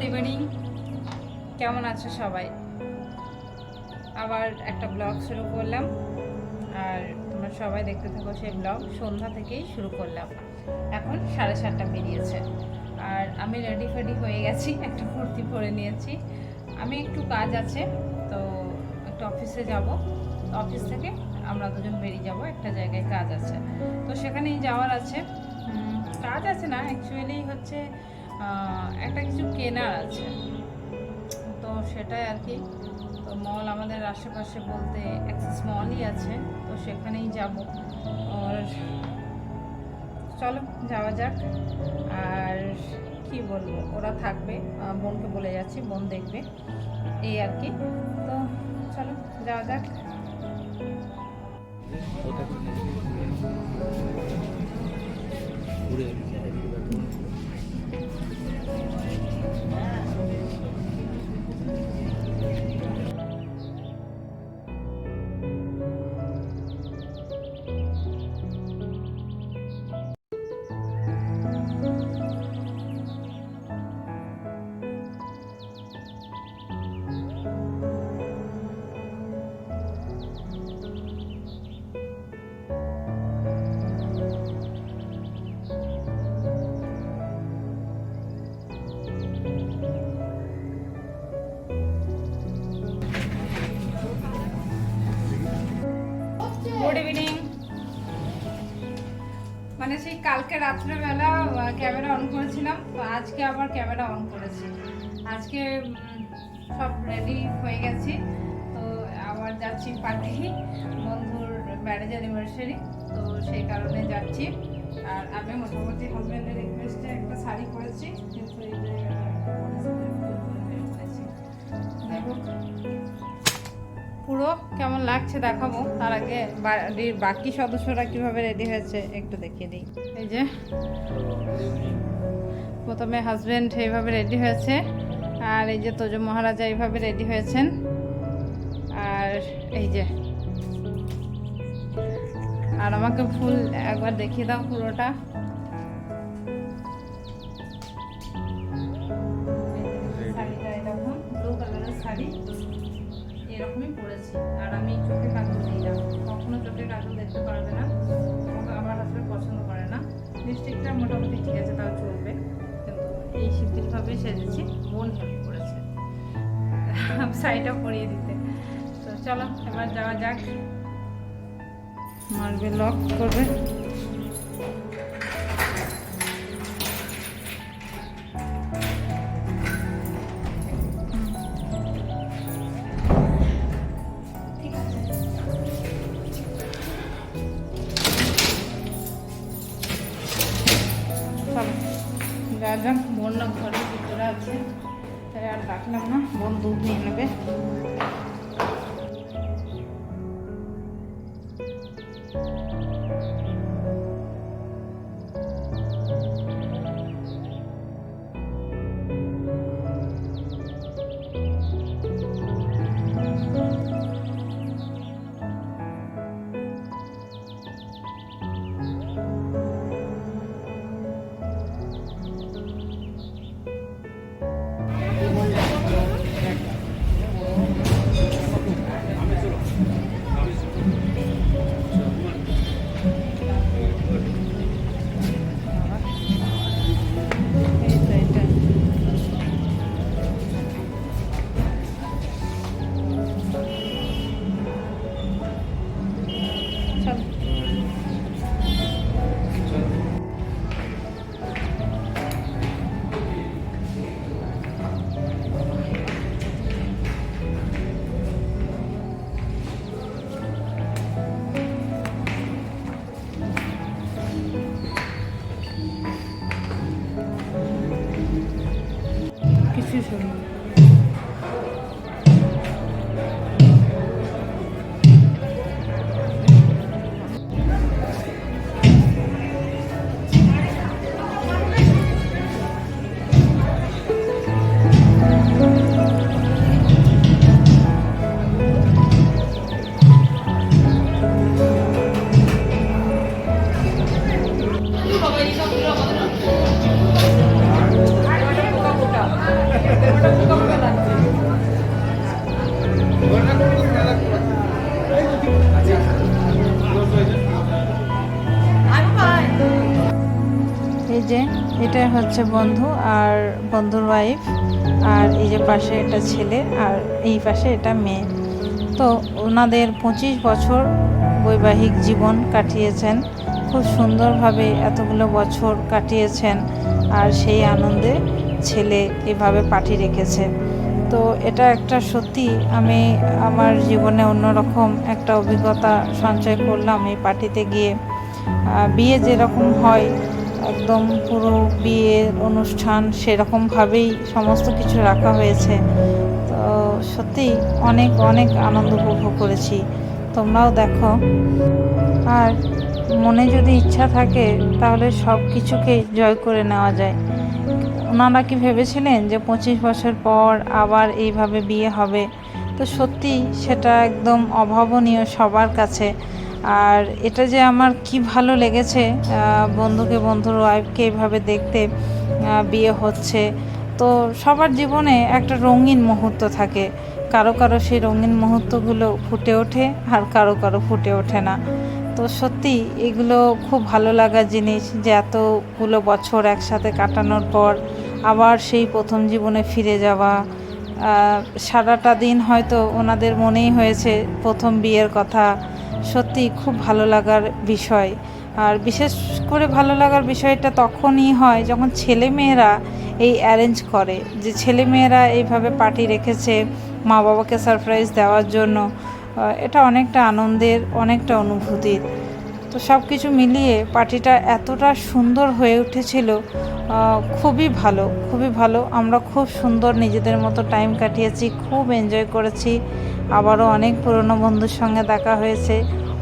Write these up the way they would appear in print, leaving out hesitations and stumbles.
Evening, কেমন আছো সবাই? আবার একটা ব্লগ শুরু করলাম আর তোমরা সবাই দেখতে থাকো। সেই ব্লগ সন্ধ্যা থেকেই শুরু করলাম। এখন 7:30 বেরিয়েছে আর আমি রেডি ফেডি হয়ে গেছি, একটা কুর্তি পরে নিয়েছি। আমি একটু কাজ আছে, তো একটু অফিসে যাব। অফিস থেকে আমরা দুজন বেরিয়ে যাব, একটা জায়গায় কাজ আছে, তো সেখানেই যাওয়ার আছে। কাজ আছে না, অ্যাকচুয়ালি হচ্ছে একটা কিছু কেনার আছে, তো সেটাই আর কি। তো মল আমাদের আশেপাশে বলতে অ্যাক্সেস মলই আছে, তো সেখানেই যাব। আর চলো যাওয়া যাক। আর কি বলবো, ওরা থাকবে, বোনকে বলে যাচ্ছি, বোন দেখবে, এই আর কি। তো চলো যাওয়া যাক। Good evening. মানে সেই কালকে রাত্রেবেলা ক্যামেরা অন করেছিলাম, তো আজকে আবার ক্যামেরা অন করেছি। আজকে সব রেডি হয়ে গেছি, তো আবার যাচ্ছি পার্টি, বন্ধুর ম্যারেজ অ্যানিভার্সারি, তো সেই কারণে যাচ্ছি। আর আমি মোটামুটি হাজব্যান্ডের রিকোয়েস্টে একটা শাড়ি পরেছি, কিন্তু এই পুরো কেমন লাগছে দেখাবো। তার আগে বাড়ির বাকি সদস্যরা কিভাবে রেডি হয়েছে একটু দেখিয়ে দিই। এই যে প্রথমে হাজব্যান্ড এইভাবে রেডি হয়েছে, আর এই যে তোজো মহারাজা এইভাবে রেডি হয়েছেন, আর এই যে, আর আমাকে ফুল একবার দেখিয়ে দাও পুরোটা। শাড়িটা এরকম ব্লু কালারের শাড়ি, এরকমই পরেছি। আর আমি চোখে কাজল দিই না, কখনো চোখে কাজল দেখতে পারবে না, আমাকে আমার হাজব্যান্ড পছন্দ করে না। লিপস্টিকটা মোটামুটি ঠিক আছে, তাও চলবে, কিন্তু এই সিম্পলভাবে সেজেছি। বোন হেল্প করেছে শাড়িটা পরিয়ে দিতে। তো চলো এবার যাওয়া যাক। মারবে, লক করবে। যা যাক, বোন না ঘরের ভিতরে আছে, তাই আর রাখলাম না, বোন দুধ নিয়ে নেবে। কিছু শুনুন। যে এটা হচ্ছে বন্ধু আর বন্ধুর ওয়াইফ, আর এই যে পাশে এটা ছেলে আর এই পাশে এটা মেয়ে। তো ওনাদের 25 বছর বৈবাহিক জীবন কাটিয়েছেন, খুব সুন্দরভাবে এতগুলো বছর কাটিয়েছেন, আর সেই আনন্দে ছেলে এভাবে পার্টি রেখেছে। তো এটা একটা সত্যি আমি আমার জীবনে অন্যরকম একটা অভিজ্ঞতা সঞ্চয় করলাম এই পার্টিতে গিয়ে। বিয়ে যেরকম হয় একদম পুরো বিয়ের অনুষ্ঠান সেরকমভাবেই সমস্ত কিছু রাখা হয়েছে। তো সত্যি অনেক অনেক আনন্দ উপভোগ করেছি, তোমরাও দেখো। আর মনে যদি ইচ্ছা থাকে তাহলে সব কিছুকে জয় করে নেওয়া যায়। ওনারা কি ভেবেছিলেন যে 25 বছর পর আবার এইভাবে বিয়ে হবে? তো সত্যি সেটা একদম অভাবনীয় সবার কাছে। আর এটা যে আমার কি ভালো লেগেছে, বন্ধুকে বন্ধুর ওয়াইফকে এইভাবে দেখতে, বিয়ে হচ্ছে। তো সবার জীবনে একটা রঙিন মুহূর্ত থাকে, কারো কারো সেই রঙিন মুহূর্তগুলো ফুটে ওঠে আর কারো কারো ফুটে ওঠে না। তো সত্যি এগুলো খুব ভালো লাগার জিনিস যে এতগুলো বছর একসাথে কাটানোর পর আবার সেই প্রথম জীবনে ফিরে যাওয়া। সারাটা দিন হয়তো ওনাদের মনেই হয়েছে প্রথম বিয়ের কথা। সত্যি খুব ভালো লাগার বিষয়। আর বিশেষ করে ভালো লাগার বিষয়টা তখনই হয় যখন ছেলেমেয়েরা এই অ্যারেঞ্জ করে, যে ছেলেমেয়েরা এইভাবে পার্টি রেখেছে মা বাবাকে সারপ্রাইজ দেওয়ার জন্য। এটা অনেকটা আনন্দের, অনেকটা অনুভূতির। তো সব কিছু মিলিয়ে পার্টিটা এতটা সুন্দর হয়ে উঠেছিল, খুবই ভালো, খুবই ভালো। আমরা খুব সুন্দর নিজেদের মতো টাইম কাটিয়েছি, খুব এনজয় করেছি। আবারও অনেক পুরনো বন্ধুর সঙ্গে দেখা হয়েছে,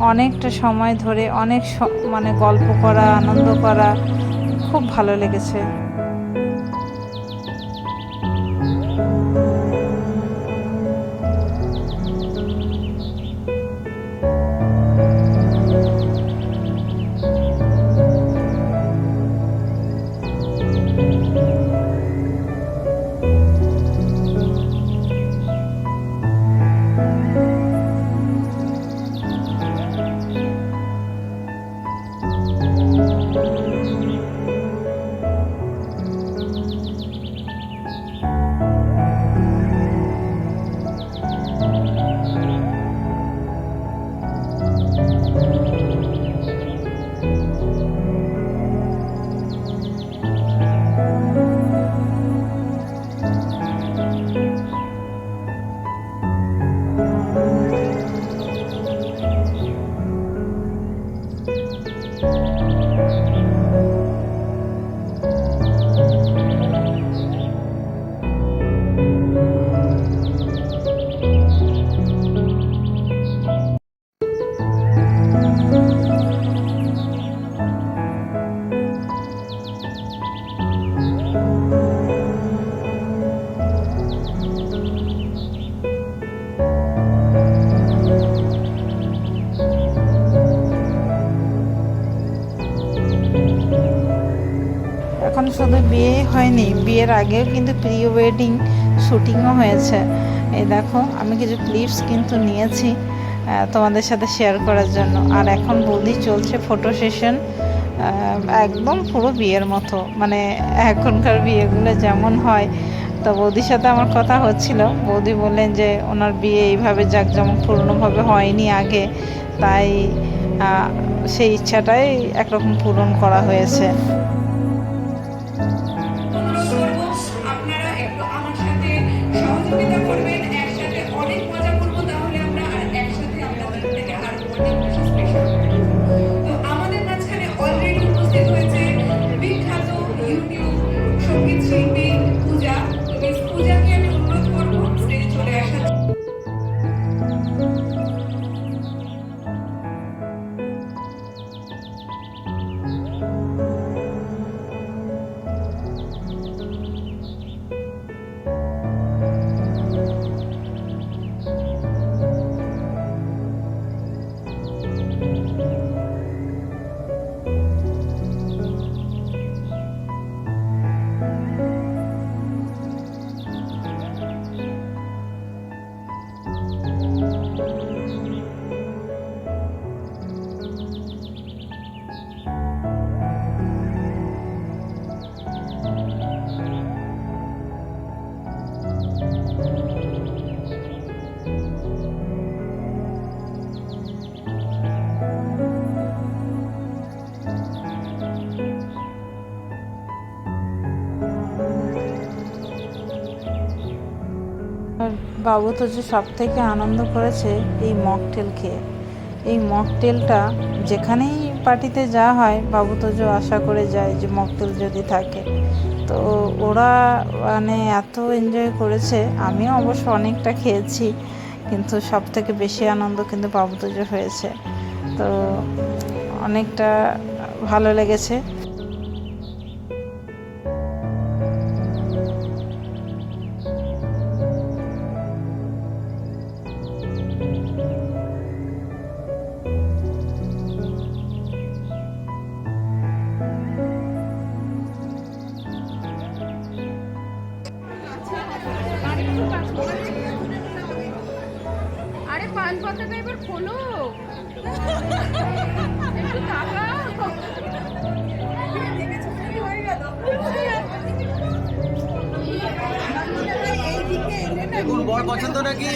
অনেকটা সময় ধরে অনেক মানে গল্প করা, আনন্দ করা, খুব ভালো লেগেছে। এখন শুধু বিয়েই হয়নি, বিয়ের আগেও কিন্তু প্রি ওয়েডিং শ্যুটিংও হয়েছে। এই দেখো আমি কিছু ক্লিপস কিন্তু নিয়েছি তোমাদের সাথে শেয়ার করার জন্য। আর এখন বৌদি চলছে ফটো সেশন, একদম পুরো বিয়ের মতো, মানে এখনকার বিয়েগুলো যেমন হয়। তো বৌদির সাথে আমার কথা হচ্ছিল, বৌদি বললেন যে ওনার বিয়ে এইভাবে জাঁকজমকপূর্ণভাবে হয়নি আগে, তাই সেই ইচ্ছাটাই একরকম পূরণ করা হয়েছে। সহযোগিতা করবেন, একসাথে অনেক মজা করবো, তাহলে আমরা আর একসাথে আপনাদের থেকে আরো অনেক বেশি স্পেশাল করে তুলবো। তো আমাদের মাঝখানে অলরেডি উপস্থিত হয়েছে বিখ্যাত ইউটিউব সঙ্গীত শিল্পী পূজা। তো মিস পূজাকে আমি অনুরোধ করবো স্টেজে চলে আসার। বাবু তো যে সব থেকে আনন্দ করেছে এই মকটেল খেয়ে। এই মকটেলটা যেখানেই পার্টিতে যাওয়া হয় বাবু তো যে আশা করে যায় যে মকটেল যদি থাকে। তো ওরা মানে এত এনজয় করেছে, আমিও অবশ্য অনেকটা খেয়েছি, কিন্তু সব থেকে বেশি আনন্দ কিন্তু বাবু তো যে হয়েছে। তো অনেকটা ভালো লেগেছে। আরে পান পাতাটা এবার খোলো, একটু তাকাও। বেগুন বড় পছন্দ নাকি?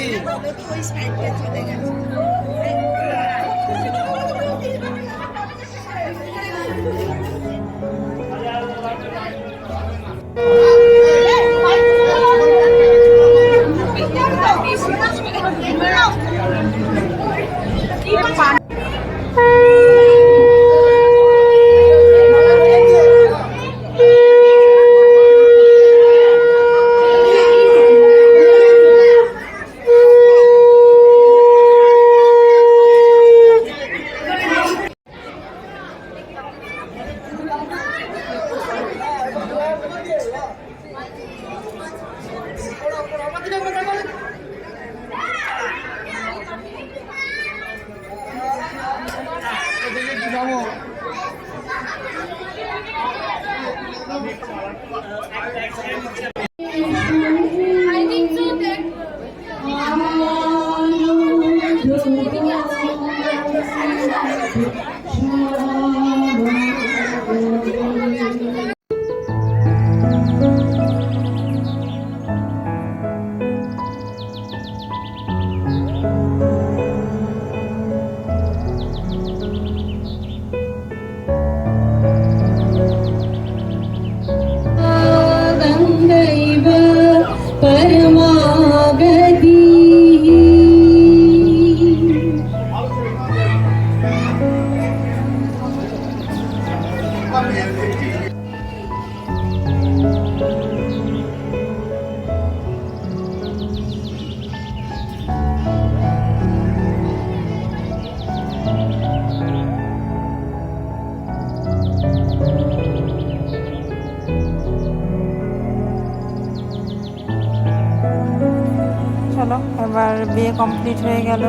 চলো, এবার বিয়ে কমপ্লিট হয়ে গেল।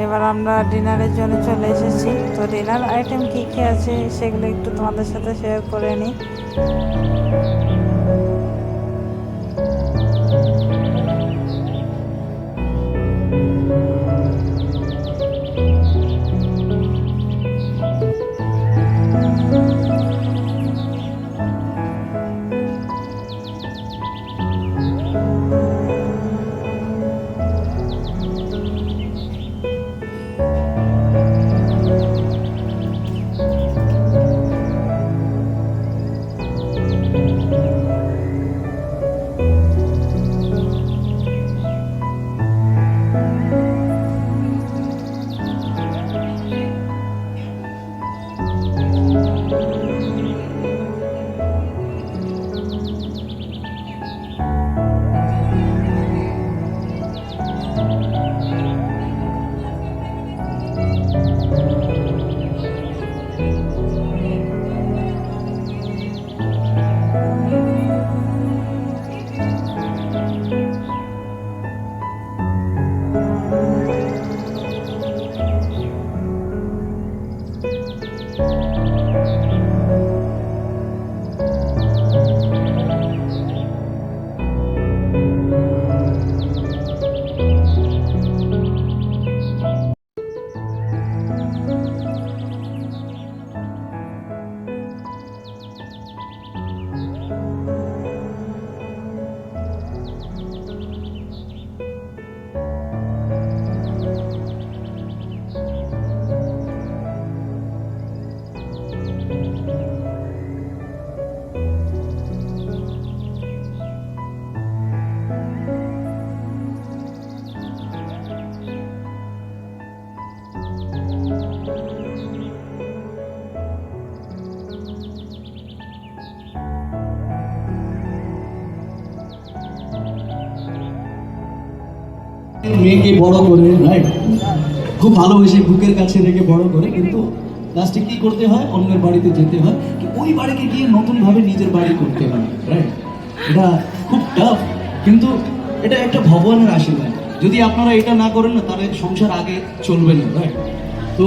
এবার আমরা ডিনারের জন্য চলে এসেছি। তো ডিনার আইটেম কী কী আছে সেগুলো একটু তোমাদের সাথে শেয়ার করে নিই। মেয়েকে বড় করে, রাইট, খুব ভালোবেসে বুকের কাছে রেখে বড় করে, কিন্তু লাস্টে কি করতে হয়, অন্যের বাড়িতে যেতে হয়, কি ওই বাড়িতে গিয়ে নতুন ভাবে নিজের বাড়ি করতে হয়, রাইট। এটা খুব টাফ, কিন্তু এটা একটা ভগবানের আশীর্বাদ। যদি আপনারা এটা না করেন না, তাহলে সংসার আগে চলবে না, রাইট। তো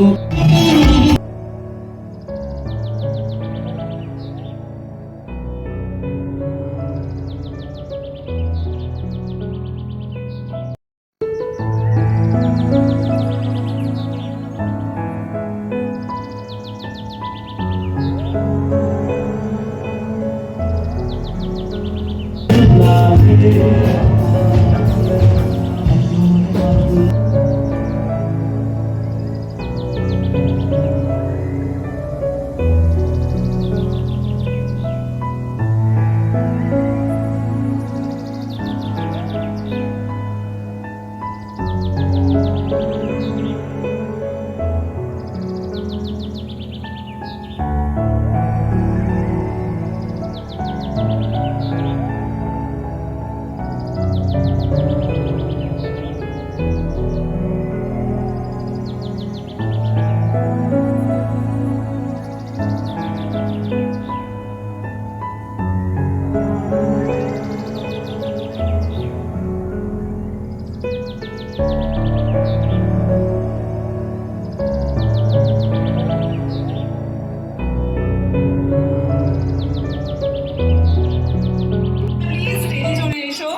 প্লিজ স্টেজে চলে এসো।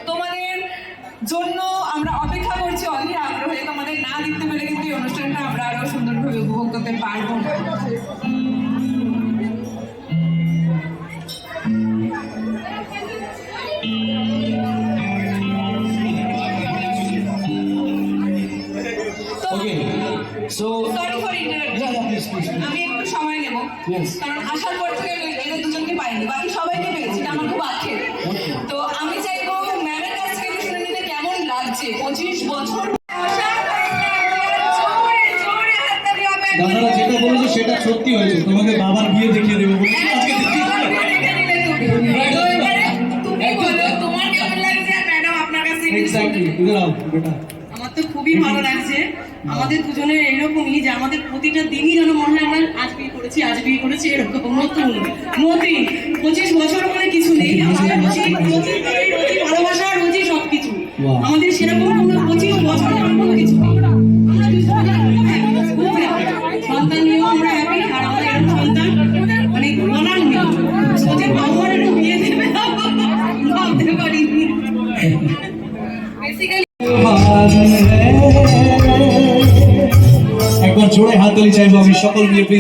তোমাদের জন্য আমরা অপেক্ষা করছি অধীর আগ্রহে। তোমাদের না দেখতে পেলে কিন্তু এই অনুষ্ঠানটা আমরা আরো সুন্দরভাবে উপভোগ করতে পারবো না। ওকে, সো সরি ফর ইন্টারাপ্টিং। আমি একটু সময় নেব, Yes. কারণ আসার পর থেকে এদের দুজনকে পাইনি, বাকি সবাইকে পেয়েছি, এটা আমার খুব আক্ষেপ। তো আমি চাইবো ম্যামের কাছ থেকে একটু শুনে নিতে কেমন লাগছে 25 বছর। দাদারা যেটা বলেছে সেটা সত্যি হয়েছে, তোমাকে বাবার বিয়ে দেখিয়ে দেবো বলে আজকে দেখিয়ে তুমি বলো তোমার কেমন লাগছে, আর ম্যাডাম আপনার কাছে এক্স্যাক্টলি ইধর আও বেটা। আমার তো খুবই ভালো লাগছে। আমাদের দুজনের এরকমই যে আমাদের প্রতিটা দিনই যেন মনে হয় আমরা আজ বিয়ে করেছি এরকম নতুন 25 বছর বলে কিছু নেই। আমাদের রোজই ভালোবাসা, রোজই সবকিছু। আমাদের সেরকম কোনো 25 বছর কোনো কিছু নেই। আমরা খুব happy। সন্তান নিয়েও আমরা হ্যাপি, আর আমাদের এরকম সন্তান মানে বলার নেই। সোজের বাবার একটু বিয়ে দেবে ভাবতে পারিনি। বেসিক্যালি একবার জোরে হাততালি চাইবো আমি সকল মিলে, প্লিজ।